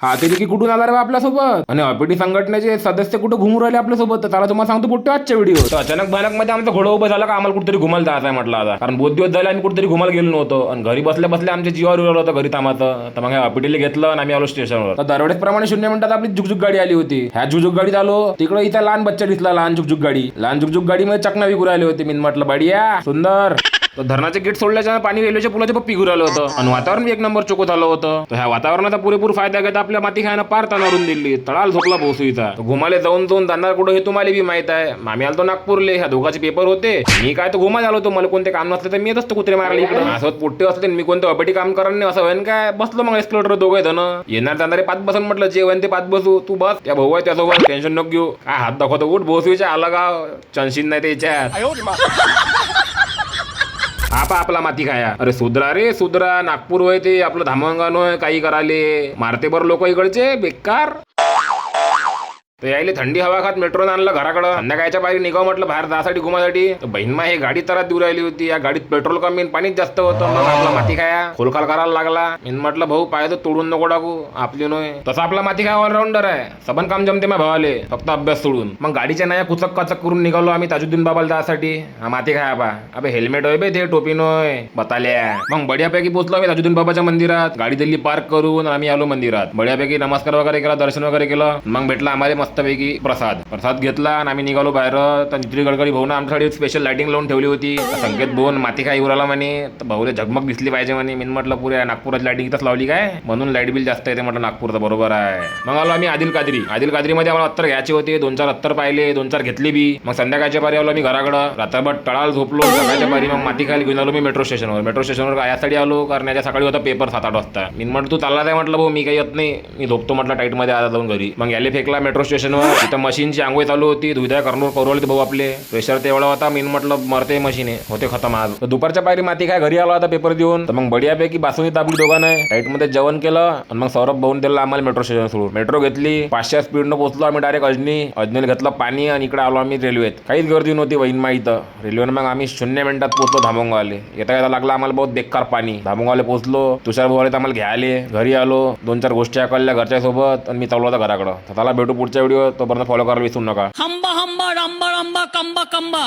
हा ते की कुठून आला रे बा आपल्यासोबत आणि ऑपीडी संघटनेचे सदस्य कुठे घुमू राहिले आपल्यासोबत. तर त्याला तुम्हाला सांगतो पुढे आजच्या व्हिडिओ. तर अचानक भयानक मध्ये आमचं घोडं उभं झालं का आम्हाला कुठेतरी घुमायला जायचं आहे म्हटलं आता. कारण बहुत दिवस झाले आम्ही कुठेतरी घुमायला गेलो नव्हतो आणि घरी बसल्या बसल्या आमच्या जीवावर उरलं होतं घरी थांबाचं. तर मग ऑपीडीला घेतलं आणि आम्ही आलो स्टेशनवर. तर दरवेळेस प्रमाणे 0 मिनिटात आपली झुकझुक गाडी आली होती. ह्या झुकझुक गाडीत आलो तिकडे इथं लहान बच्चा दिसला. लहान झुकझुक गाडी मध्ये चकना विकू राहिले होते. मी म्हटलं बढिया सुंदर. तर धरणाचे गेट सोडल्याच्या पाणी रेल्वेच्या पुलाचे पप्पी घुरालं होतं आणि वातावरण एक नंबर चोखत आलं होतं. तर ह्या वातावरणाचा पुरेपूर फायदा घेत आपल्या माती खायला पार तणावरून दिली. तळाल झोपला भोसुईचा. घुमाले जाऊन जाणार कुठं हे तुम्हाला बी माहित आहे. आम्ही आलो नागपूरले. ह्या दोघांचे पेपर होते. मी काय तर घुमा झालो होतो. मला कोणते काम नसले तर मी येत असतो कुत्रे मारायला इकडे. असं पोट्टे असते मी कोणते अपेटी काम करणार नाही असं होईन काय. बसलो मग एक्सप्लोर दोघे जण. येणार जाणारे पाच बसून म्हटलं जेवण ते पाच बसू. तू बस त्या भाऊ आहे त्यासोबत टेन्शन नको घेऊ. काय हात दाखवतो उठ भोसुईच्या आला गाव चनशीन नाही त्याच्यात. आपा आपला माती खाया. अरे सुधरा रे सुधरा. नागपूर होय ते आपलं धामंगान होय काही कराले मारते बरं लोक इकडचे बेकार. तर यायले थंडी हवा खात मेट्रोन आणलं घराकडं. संध्याकाळच्या पारी निघाव म्हटलं बाहेर जासाठी घुमासाठी. तर बहीणमा हे गाडी तरात दूर राहिली होती. या गाडीत पेट्रोल कमी पाणीच जास्त होतं. मग आपला माती खाया खोलखाल करायला लागला. मी म्हटलं भाऊ पाय तर तोडून नको टाकू आपली नोय. तसा आपला माती खाया ऑलराऊंडर आहे. सबन काम जमते माझ्या भावाले फक्त अभ्यास सोडून. मग गाडीच्या नाया कुचक काचक करून निघालो आम्ही ताजुद्दीन बाबाला जायसाठी. हा माती खाया बा अबे हेल्मेट होय बे ते टोपी नोय बताल्या. मग बढियापैकी पोहोचलो आम्ही ताजुद्दीन बाबाच्या मंदिरात. गाडी दिल्ली पार्क करून आम्ही आलो मंदिरात. बढियापैकी नमस्कार वगैरे केला दर्शन वगैरे केलं. मग भेटला आम्हाला मस्तपैकी प्रसाद घेतला आणि आम्ही निघालो बाहेर. तर नितीन गडकरी भाऊन आमच्यासाठी स्पेशल लाइटिंग लावून ठेवली होती. संकेत भाऊन माती खाई उराला म्हणे. तर भाऊले झगमग दिसली पाहिजे म्हणे. मी म्हटलं पुऱ्या नागपुरात लाइटिंग इथंच लावली काय म्हणून लाईट बिल जास्त येते म्हटलं नागपूरचं. बरोबर आहे. मग आलो आम्ही आदिल कादरी मध्ये आम्हाला अत्तर घ्यायचे होते. 2-4 अत्तर पाहिले 2-4 घेतले बी. मग संध्याकाळच्या पारी आलो आम्ही घराकडं. रात्रभर टळाल झोपलो. सकाळच्या पारी मग माती खायला घेऊन आलो मी मेट्रो स्टेशनवर यासाठी आलो कारण याच्या सकाळी होता पेपर 7-8 वाजता. मी म्हटलं तू चालला आहे म्हटलं भाऊ मी काही येत नाही मी झोपतो म्हटलं टाईट मध्ये आला जाऊन घरी. मग याले फेकला मेट्रो स्टेशनवर. तिथं मशीनची आंघोळ चालू होती. धुद्या करू भाऊ आपले प्रेशर तेवढा होता. मी म्हटलं मरते मशीन होते खतम आज. तर दुपारच्या पायरी माती काय घरी आला होता पेपर देऊन. तर मग बढियापैकी बासुनी तापली दोघांना. टाईट मध्ये जेवण केलं आणि मग सौरभ भाऊन दिला आम्हाला मेट्रो स्टेशन सोडून. मेट्रो घेतली 500 स्पीडनं पोहोचलो आम्ही डायरेक्ट अजनीला घेतलं पाणी आणि इकडे आलो आम्ही रेल्वेत. काहीच गर्दी नव्हती वहिनमा इथं रेल्वेनं. मग आम्ही 0 मिनिटात पोहोचलो धामोंगावले. येता लागला आम्हाला बहुत बेकार पाणी. धामोंगावले पोहोचलो. तुषार भाऊ आले आम्हाला घ्यायले. घरी आलो 2-4 गोष्टी ऐकल्या घरच्या सोबत आणि मी चाललो होता घराकडं. तर त्याला भेटू पुढच्या व्हिडिओ. तोपर्यंत फॉलो करायला विसरू नका. हंबा हंबा रंबा रंबा कंबा कंबा.